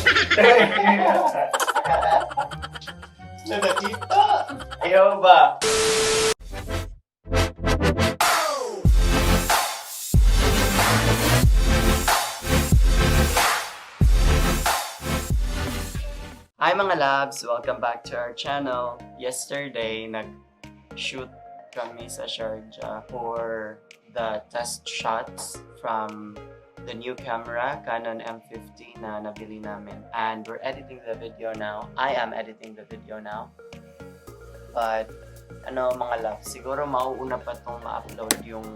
Na nakita! Ayaw ba? Hi mga labs! Welcome back to our channel. Yesterday, nag-shoot kami sa Sharjah for the test shots from the new camera, Canon M50 na nabili namin. And we're editing the video now. I am editing the video now. But, mga labs, siguro mauuna pa itong ma-upload yung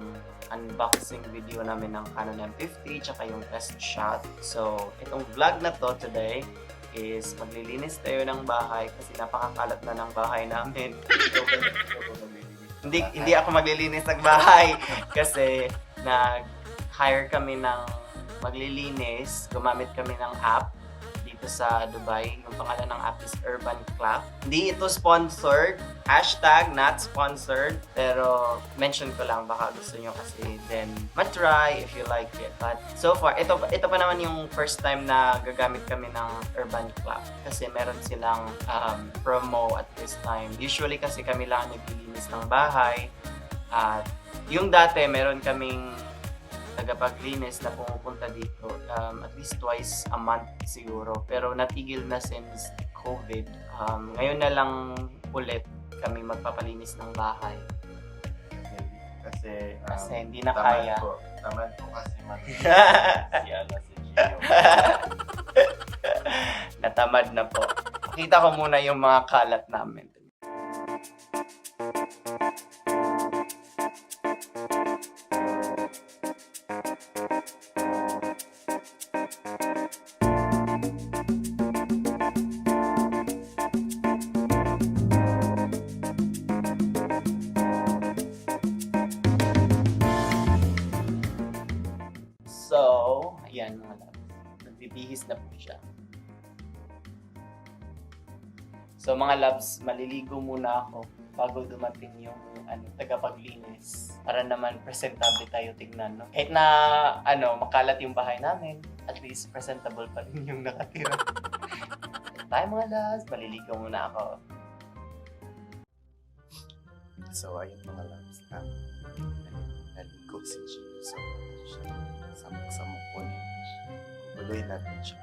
unboxing video namin ng Canon M50 tsaka yung test shot. So, itong vlog na to today is maglilinis tayo ng bahay kasi napakakalat na ng bahay namin. Hindi ako maglilinis ng bahay kasi nag-hire kami ng maglilinis. Gumamit kami ng app dito sa Dubai. Yung pangalan ng app is Urban Clock. Hindi ito sponsored. Hashtag not sponsored. Pero mention ko lang baka gusto nyo kasi then matry if you like it. But so far, ito pa naman yung first time na gagamit kami ng Urban Clock. Kasi meron silang promo at this time. Usually kasi kami lang naglilinis ng bahay. At yung dati meron kaming tagapaglinis na pumupunta dito at least twice a month siguro. Pero natigil na since COVID. Ngayon na lang ulit kami magpapalinis ng bahay. Kasi hindi na kaya. Tamad ko kasi si Gio. Natamad na po. Pakita ko muna yung mga kalat namin. So, ayan mga labs. Nagbibihis na po siya. So mga labs, maliligo muna ako bago dumating yung tagapaglinis. Para naman presentable tayo tignan. No? Kahit na makalat yung bahay namin, at least presentable pa rin yung nakatira. Tayo mga labs, maliligo muna ako. So ayun mga labs na naligo si Gio. So siya samok-samok po niya. Guguloy natin siya.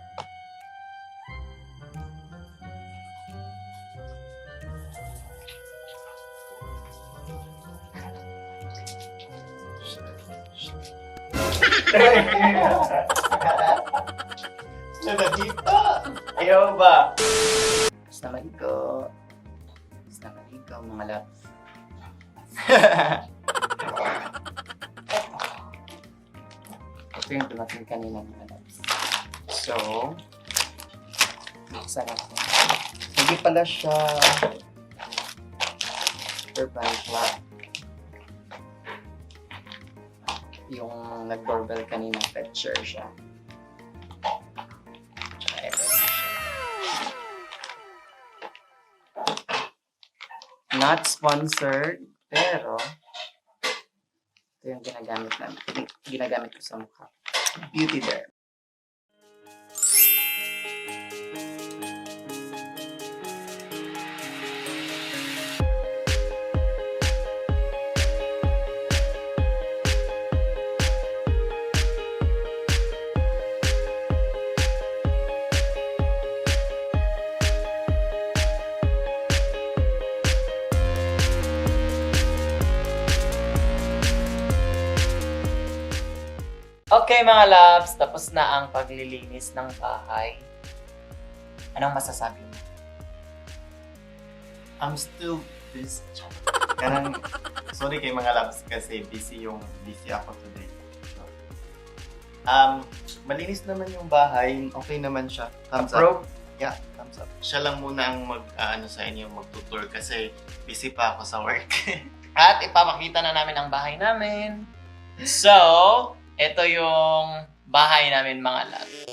Na nakita! Ayaw ba? Basta maligo. Basta maligo mga labs. Ito yung dumating kanina mga labs. So, buksan natin. Hindi pala siya Urban Clock. Yung nag-doorbell kanina, fetcher siya. Tsaka ito siya. Not sponsored, pero ito yung ginagamit ko sa mukha. Beauty there. Okay mga loves, tapos na ang paglilinis ng bahay. Anong masasabi mo? I'm still busy. Sorry kay mga labs kasi busy ako today. Malinis naman yung bahay. Okay naman siya. Thumbs up. Yeah, thumbs up. Siya lang muna ang sa inyo magtutur kasi busy pa ako sa work. At ipapakita na namin ang bahay namin. So, ito yung bahay namin mga loves.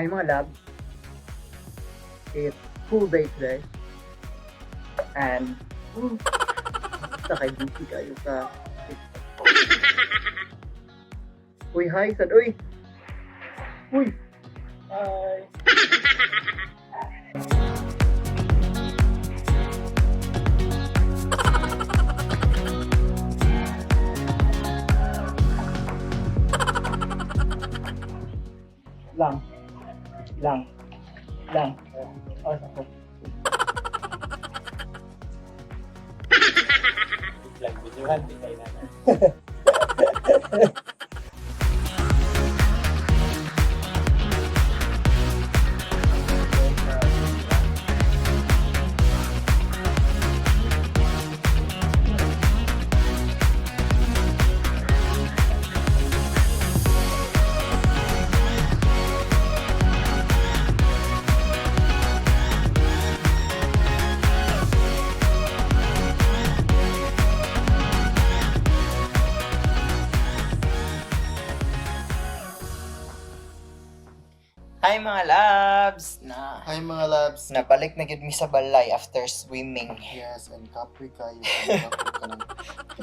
Hi mga labs. It's school day today. And, basta kay busy kayo sa TikTok. Uy, hi, sad. Uy! Uy! Hi! Lang. Oh, ako. Lang, videohan, di kayo na. Hi mga labs! Hi mga labs. Nabalik na gid mi sa balay after swimming. Yes, and kapoy kayo. Kapag ka ng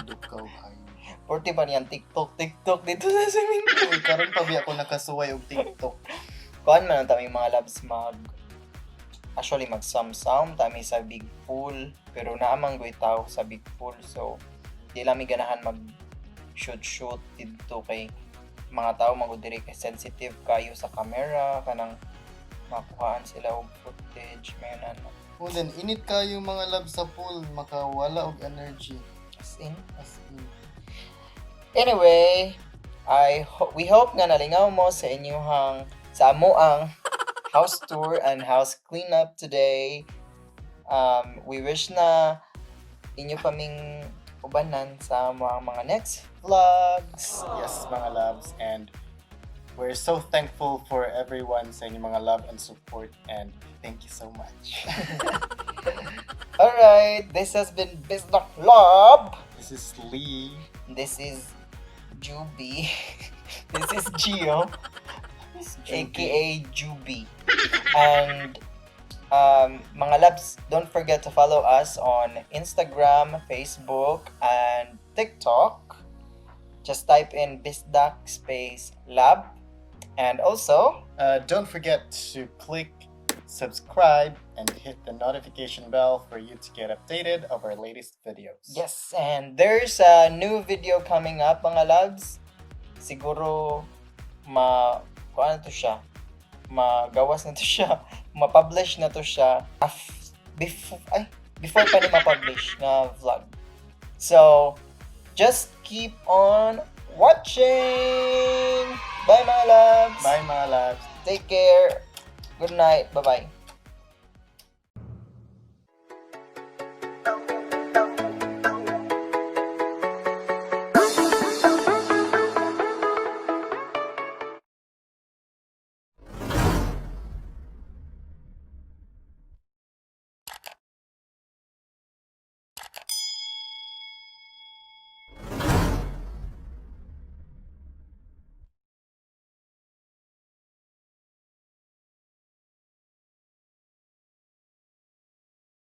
dukaw kayo. Porti ba niyang TikTok dito sa swimming pool? Uy, karon pa biya ako nakasuway og TikTok. Kuan man ang taming mga labs mag-sum-sum tami sa big pool. Pero naamang goy tao sa big pool. So, di lang mi ganahan mag-shoot dito kay mga tao magudiri kay sensitive kayo sa camera kanang makuhaan sila og footage may ano. Oh, then init kayo mga labs sa pool, makawala og energy. As in. Anyway, We hope nga nalingaw mo sa amo ang house tour and house cleanup today. We wish na inyo kaming ubanan sa mga next vlogs. yes mga labs, and we're so thankful for everyone sa inyong mga love and support, and thank you so much. Alright, this has been Bisdak Love. This is Lee. This is Juby. This is Gio, aka Juby. And mga labs, don't forget to follow us on Instagram, Facebook, and TikTok. Just type in Bisdak space lab. And also, Don't forget to click subscribe and hit the notification bell for you to get updated of our latest videos. yes, and there's a new video coming up mga labs. Siguro kuan na to siya. Magawas na to siya. Ma-publish na to siya before pa ni ma-publish na vlog. So, just keep on watching! Bye mga labs! Bye mga labs. Take care! Good night! Bye-bye!